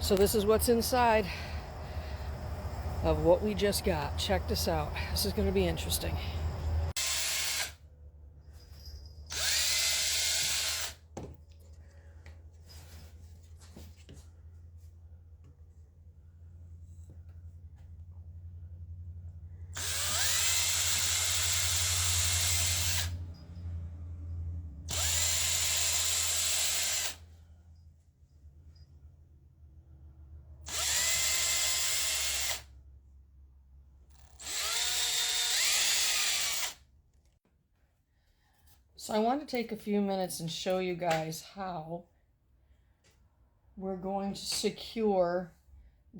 So this is what's inside of what we just got. Check this out. This is going to be interesting. So I want to take a few minutes and show you guys how we're going to secure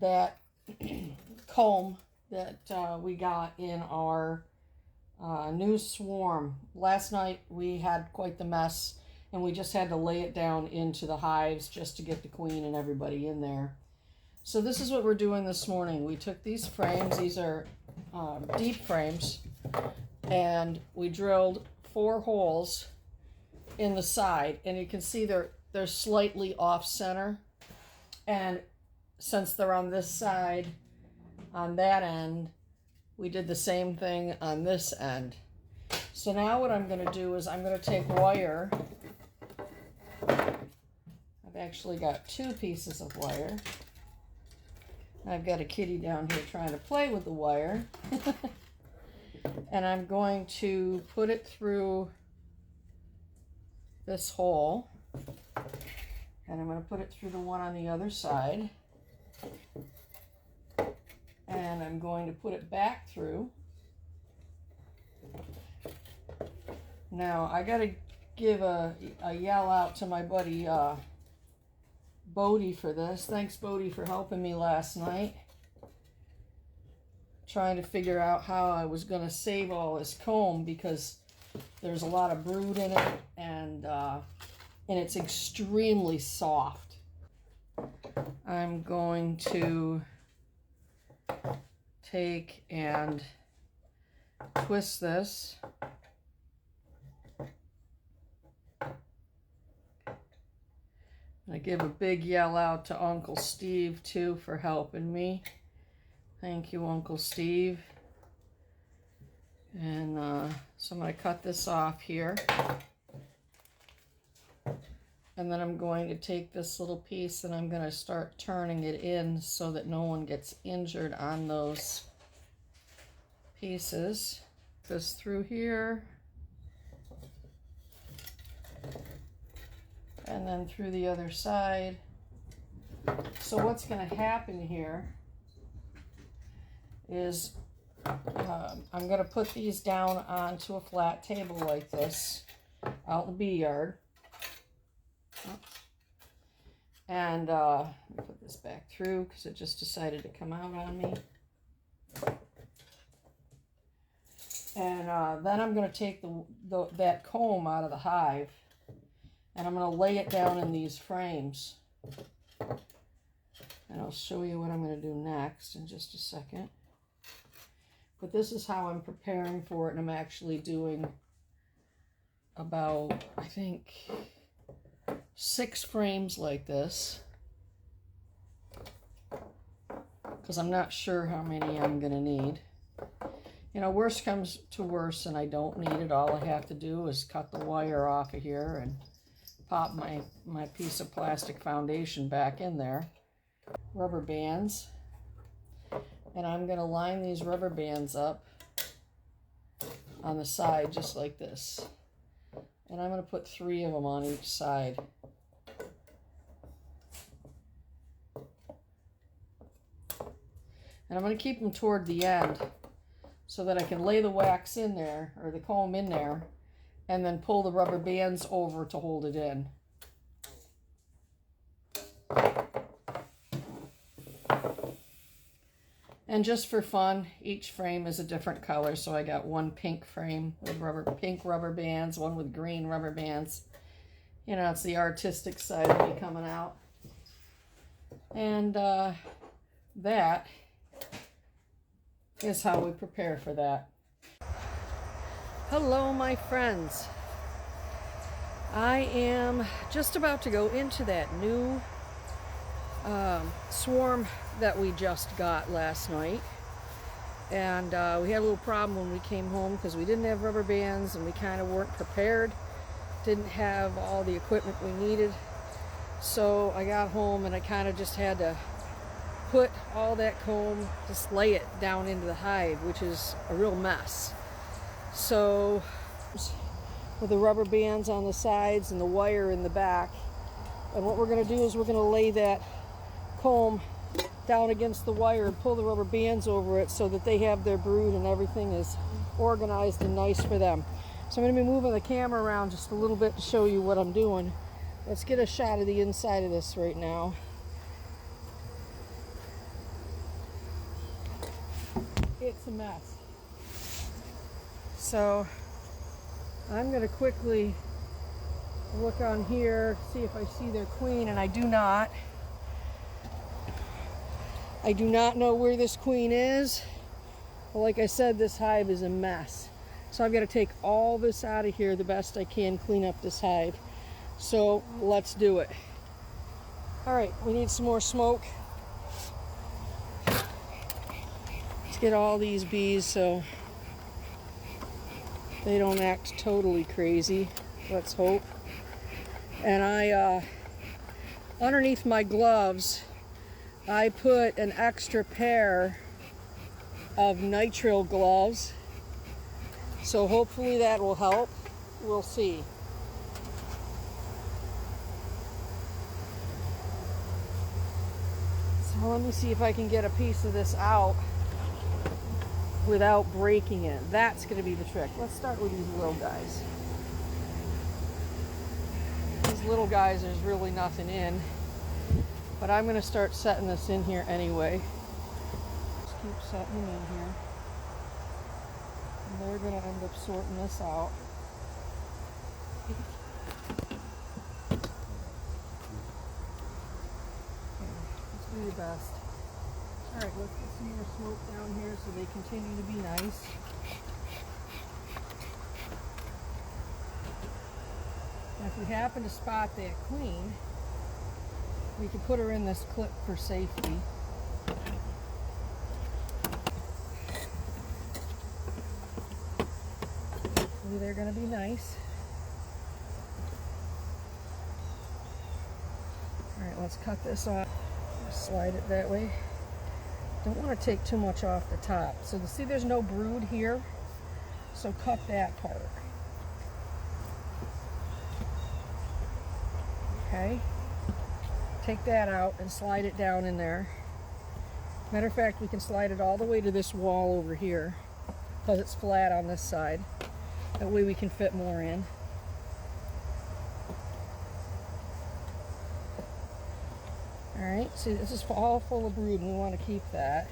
that comb that we got in our new swarm. Last night we had quite the mess and we just had to lay it down into the hives just to get the queen and everybody in there. So this is what we're doing this morning. We took these frames, these are deep frames, and we drilled 4 holes in the side, and you can see they're slightly off center, and since they're on this side, on that end, we did the same thing on this end. So now what I'm going to do is I'm going to take wire. I've actually got 2 pieces of wire. I've got a kitty down here trying to play with the wire. And I'm going to put it through this hole. And I'm going to put it through the one on the other side. And I'm going to put it back through. Now, I got to give a yell out to my buddy Bodie for this. Thanks, Bodie, for helping me last night. Trying to figure out how I was going to save all this comb because there's a lot of brood in it, and it's extremely soft. I'm going to take and twist this. I give a big yell out to Uncle Steve too for helping me. Thank you, Uncle Steve. And so I'm going to cut this off here. And then I'm going to take this little piece and I'm going to start turning it in so that no one gets injured on those pieces. This through here. And then through the other side. So what's going to happen here is I'm going to put these down onto a flat table like this out in the bee yard. And let me put this back through because it just decided to come out on me. And then I'm going to take that comb out of the hive and I'm going to lay it down in these frames. And I'll show you what I'm going to do next in just a second. But this is how I'm preparing for it, and I'm actually doing about, I think, 6 frames like this. Because I'm not sure how many I'm going to need. You know, worst comes to worst, and I don't need it. All I have to do is cut the wire off of here and pop my piece of plastic foundation back in there. Rubber bands. And I'm going to line these rubber bands up on the side just like this. And I'm going to put 3 of them on each side. And I'm going to keep them toward the end so that I can lay the wax in there, or the comb in there, and then pull the rubber bands over to hold it in. And just for fun, each frame is a different color. So I got one pink frame with pink rubber bands, one with green rubber bands. You know, it's the artistic side of me coming out. And that is how we prepare for that. Hello, my friends. I am just about to go into that new swarm that we just got last night. And we had a little problem when we came home because we didn't have rubber bands and we kind of weren't prepared. Didn't have all the equipment we needed. So I got home and I kind of just had to put all that comb, just lay it down into the hive, which is a real mess. So with the rubber bands on the sides and the wire in the back, and what we're going to do is we're going to lay that comb down against the wire and pull the rubber bands over it so that they have their brood and everything is organized and nice for them. So I'm going to be moving the camera around just a little bit to show you what I'm doing. Let's get a shot of the inside of this right now. It's a mess. So I'm going to quickly look on here, see if I see their queen, and I do not. I do not know where this queen is. But like I said, this hive is a mess. So I've got to take all this out of here the best I can, clean up this hive. So let's do it. All right, we need some more smoke. Let's get all these bees so they don't act totally crazy. Let's hope. And I, underneath my gloves, I put an extra pair of nitrile gloves. So hopefully that will help. We'll see. So let me see if I can get a piece of this out without breaking it. That's going to be the trick. Let's start with these little guys. These little guys, there's really nothing in. But I'm going to start setting this in here anyway. Just keep setting them in here. And they're going to end up sorting this out. Let's do your best. Alright, let's get some more smoke down here so they continue to be nice. Now if we happen to spot that queen, we can put her in this clip for safety. Hopefully they're going to be nice. Alright, let's cut this off. Slide it that way. Don't want to take too much off the top. So you see there's no brood here, so cut that part. Okay. Take that out and slide it down in there. Matter of fact, we can slide it all the way to this wall over here because it's flat on this side. That way we can fit more in. Alright, see this is all full of brood and we want to keep that.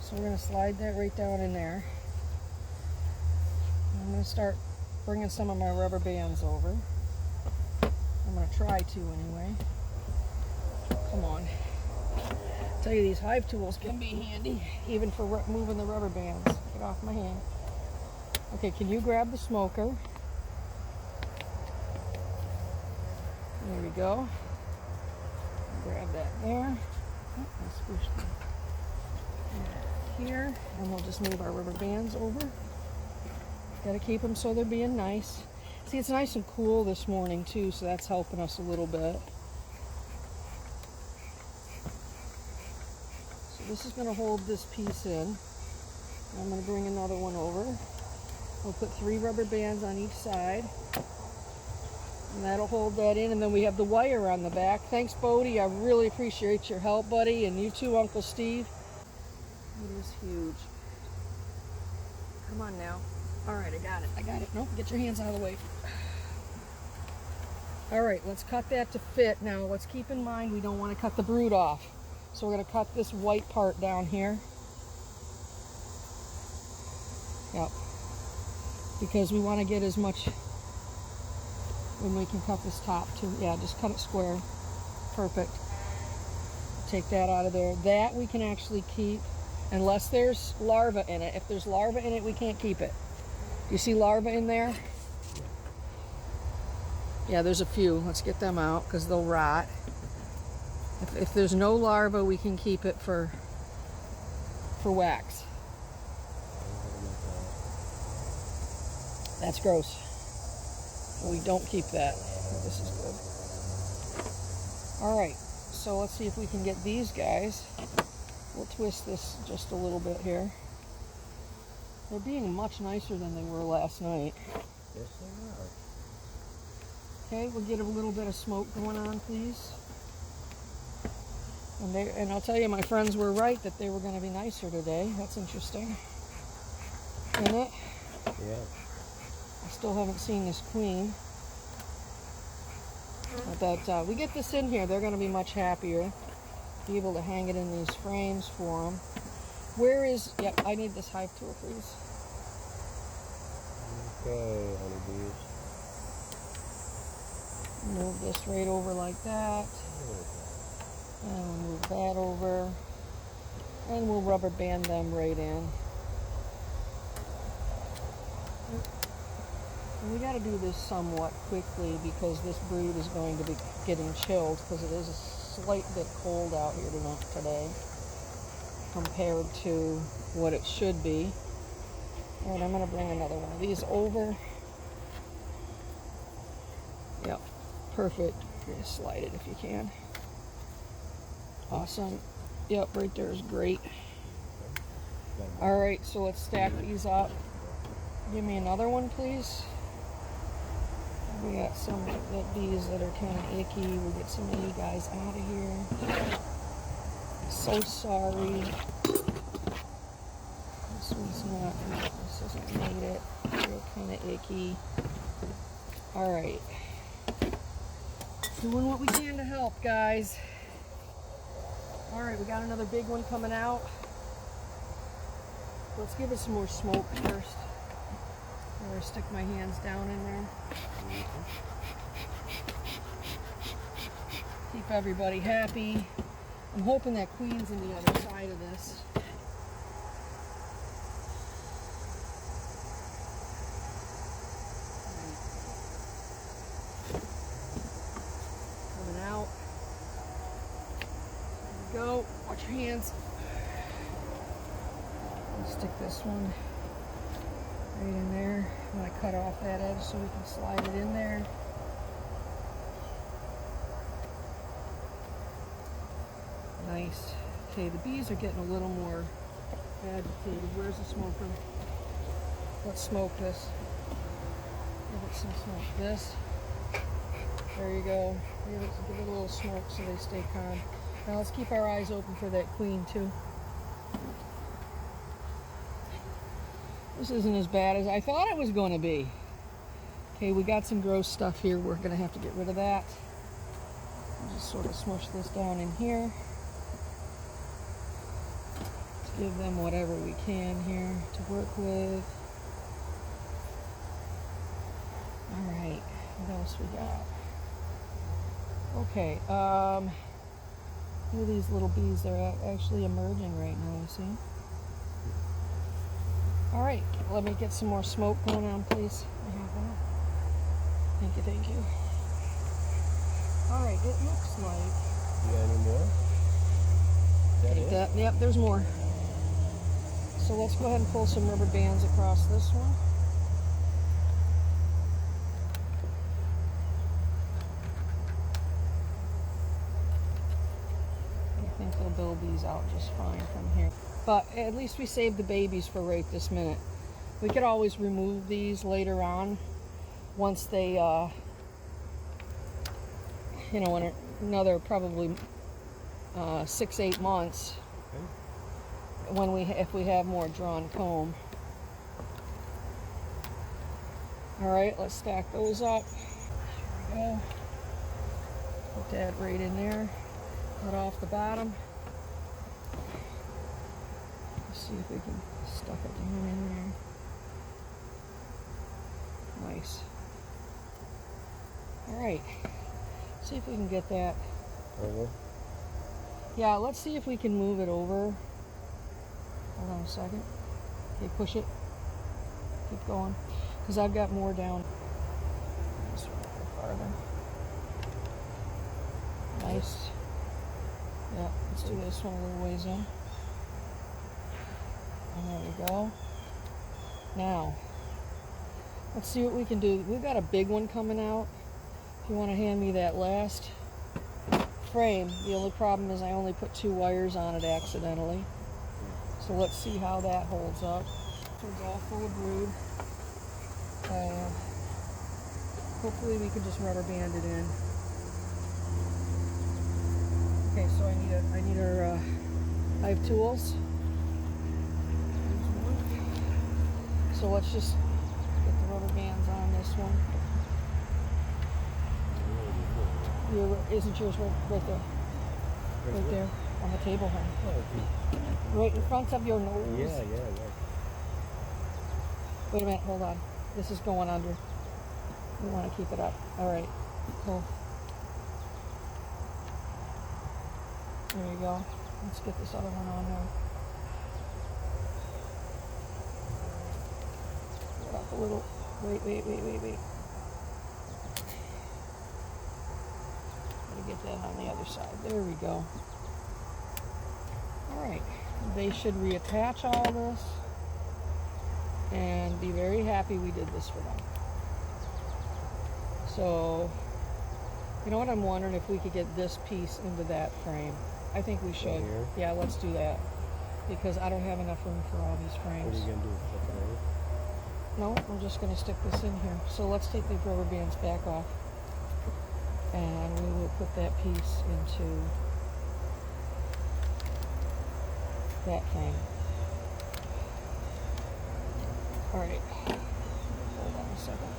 So we're going to slide that right down in there. I'm going to start bringing some of my rubber bands over. I'm going to try to anyway. Come on. I tell you, these hive tools can be handy, even for moving the rubber bands. Get off my hand. Okay, can you grab the smoker? There we go. Grab that there. Oh, I squished that here, and we'll just move our rubber bands over. Got to keep them so they're being nice. See, it's nice and cool this morning too, so that's helping us a little bit. So this is going to hold this piece in. I'm going to bring another one over. We'll put 3 rubber bands on each side. And that'll hold that in, and then we have the wire on the back. Thanks, Bodie. I really appreciate your help, buddy, and you too, Uncle Steve. It is huge. Come on now. All right, I got it. I got it. Nope, get your hands out of the way. All right, let's cut that to fit. Now, let's keep in mind we don't want to cut the brood off. So we're going to cut this white part down here. Yep. Because we want to get as much when we can cut this top too. Yeah, just cut it square. Perfect. Take that out of there. That we can actually keep unless there's larvae in it. If there's larvae in it, we can't keep it. Do you see larvae in there? Yeah, there's a few. Let's get them out because they'll rot. If there's no larva, we can keep it for wax. That's gross. We don't keep that. This is good. All right, so let's see if we can get these guys. We'll twist this just a little bit here. They're being much nicer than they were last night. Yes, they are. Okay, we'll get a little bit of smoke going on, please. And I'll tell you, my friends were right that they were going to be nicer today. That's interesting. Isn't it? Yeah. I still haven't seen this queen. But we get this in here, they're going to be much happier. Be able to hang it in these frames for them. Where is... Yep, I need this hive tool, please. Okay, honeybees. Move this right over like that. And we'll move that over. And we'll rubber band them right in. And we got to do this somewhat quickly because this brood is going to be getting chilled because it is a slight bit cold out here today compared to what it should be. And I'm going to bring another one of these over. Yep, perfect. Just slide it if you can. Awesome. Yep, right there is great. All right, so let's stack these up. Give me another one, please. We got some bees that are kind of icky. We'll get some of you guys out of here. So sorry. This one's not, this hasn't made it. They're kind of icky. All right. Doing what we can to help, guys. All right, we got another big one coming out. Let's give it some more smoke first. Or stick my hands down in there. Keep everybody happy. I'm hoping that queen's on the other side of this. Coming out. There we go. Watch your hands. I'll stick this one right in there. I'm going to cut off that edge so we can slide it in there. Nice. Okay, the bees are getting a little more agitated. Where's the smoker? Let's smoke this. Give it some smoke. This. There you go. Give it a little smoke so they stay calm. Now let's keep our eyes open for that queen too. This isn't as bad as I thought it was going to be. Okay, we got some gross stuff here. We're going to have to get rid of that. Just sort of smush this down in here. Let's give them whatever we can here to work with. All right, what else we got? Okay, look at these little bees. They're actually emerging right now, you see? All right, let me get some more smoke going on, please. I have that. Thank you, thank you. All right, it looks like... You got any more? Take that. Yep, there's more. So let's go ahead and pull some rubber bands across this one. I think they'll build these out just fine from here. But at least we saved the babies for right this minute. We could always remove these later on once they, you know, in another probably 6-8 months, when if we have more drawn comb. All right, let's stack those up. There we go. Put that right in there. Cut off the bottom. See if we can stuff it down in there. Nice. All right. See if we can get that over. Yeah, let's see if we can move it over. Hold on a second. Okay, push it. Keep going. Because I've got more down. Just a little farther. Nice. Yeah, let's do this one a little ways in. And there we go. Now, let's see what we can do. We've got a big one coming out. If you want to hand me that last frame, the only problem is I only put 2 wires on it accidentally. So let's see how that holds up. This one's all full of brood. Hopefully we can just rubber band it in. Okay, so I need our hive tools. So let's just get the rubber bands on this one. Isn't yours right there? Right there on the table, honey. Right in front of your nose. Yeah. Wait a minute, hold on. This is going under. We want to keep it up. All right, cool. There you go. Let's get this other one on there. Get up a little. Wait. Gotta get that on the other side. There we go. All right. They should reattach all this and be very happy we did this for them. So, you know what, I'm wondering if we could get this piece into that frame. I think we should. Right here? Yeah, let's do that. Because I don't have enough room for all these frames. What are you going to do? Flip it over? No, we're just going to stick this in here. So let's take these rubber bands back off. And we will put that piece into that frame. All right. Hold on a second.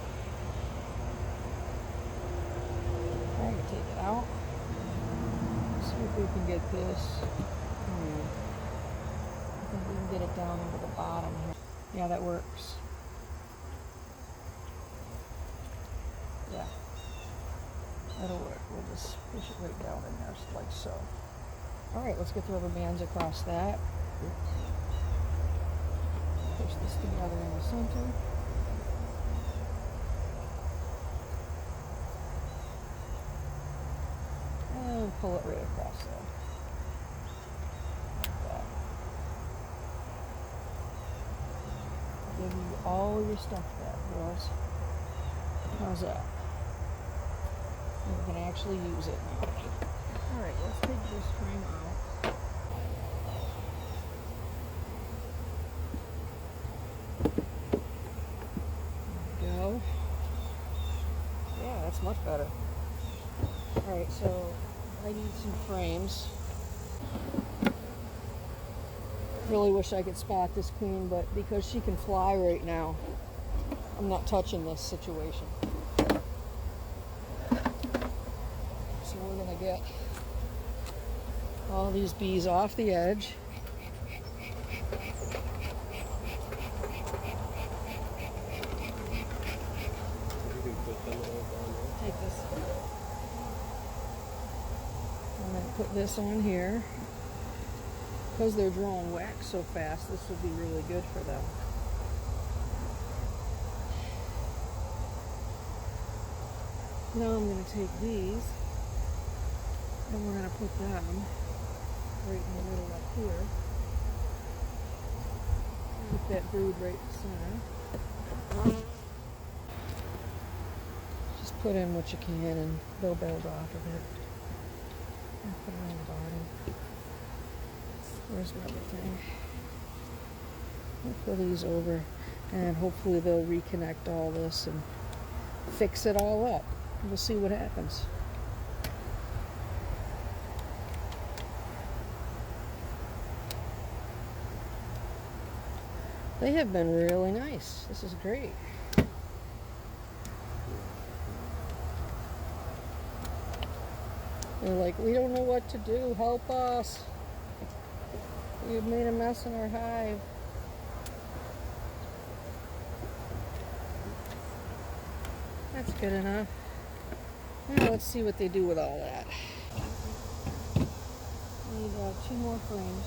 I'm going to take it out. See if we can get this. I think we can get it down into the bottom here. Yeah, that works. Yeah. That'll work. We'll just push it right down in there like so. All right, let's get the rubber bands across that. Push this together in the center. And pull it right across there. Like that. Give you all your stuff back, girls. How's that? We're going to actually use it now. Alright, let's take this frame out. There we go. Yeah, that's much better. Alright, so I need some frames. Really wish I could spot this queen, but because she can fly right now, I'm not touching this situation. So we're going to get all these bees off the edge. Take this. I'm going to put this on here. Because they're drawing wax so fast, this would be really good for them. Now I'm going to take these and we're going to put them right in the middle up here. Keep that brood right in the center. Just put in what you can and they'll build off of it. And put it on the bottom. Where's my other thing? We'll put these over and hopefully they'll reconnect all this and fix it all up. We'll see what happens. They have been really nice. This is great. They're like, we don't know what to do. Help us. We've made a mess in our hive. That's good enough. Now let's see what they do with all that. We need 2 more frames.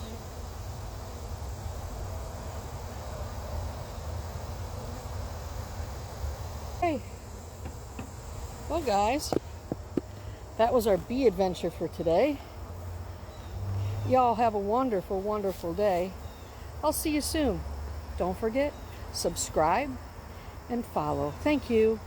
Hey. Well guys, that was our bee adventure for today. Y'all have a wonderful, wonderful day. I'll see you soon. Don't forget, subscribe and follow. Thank you.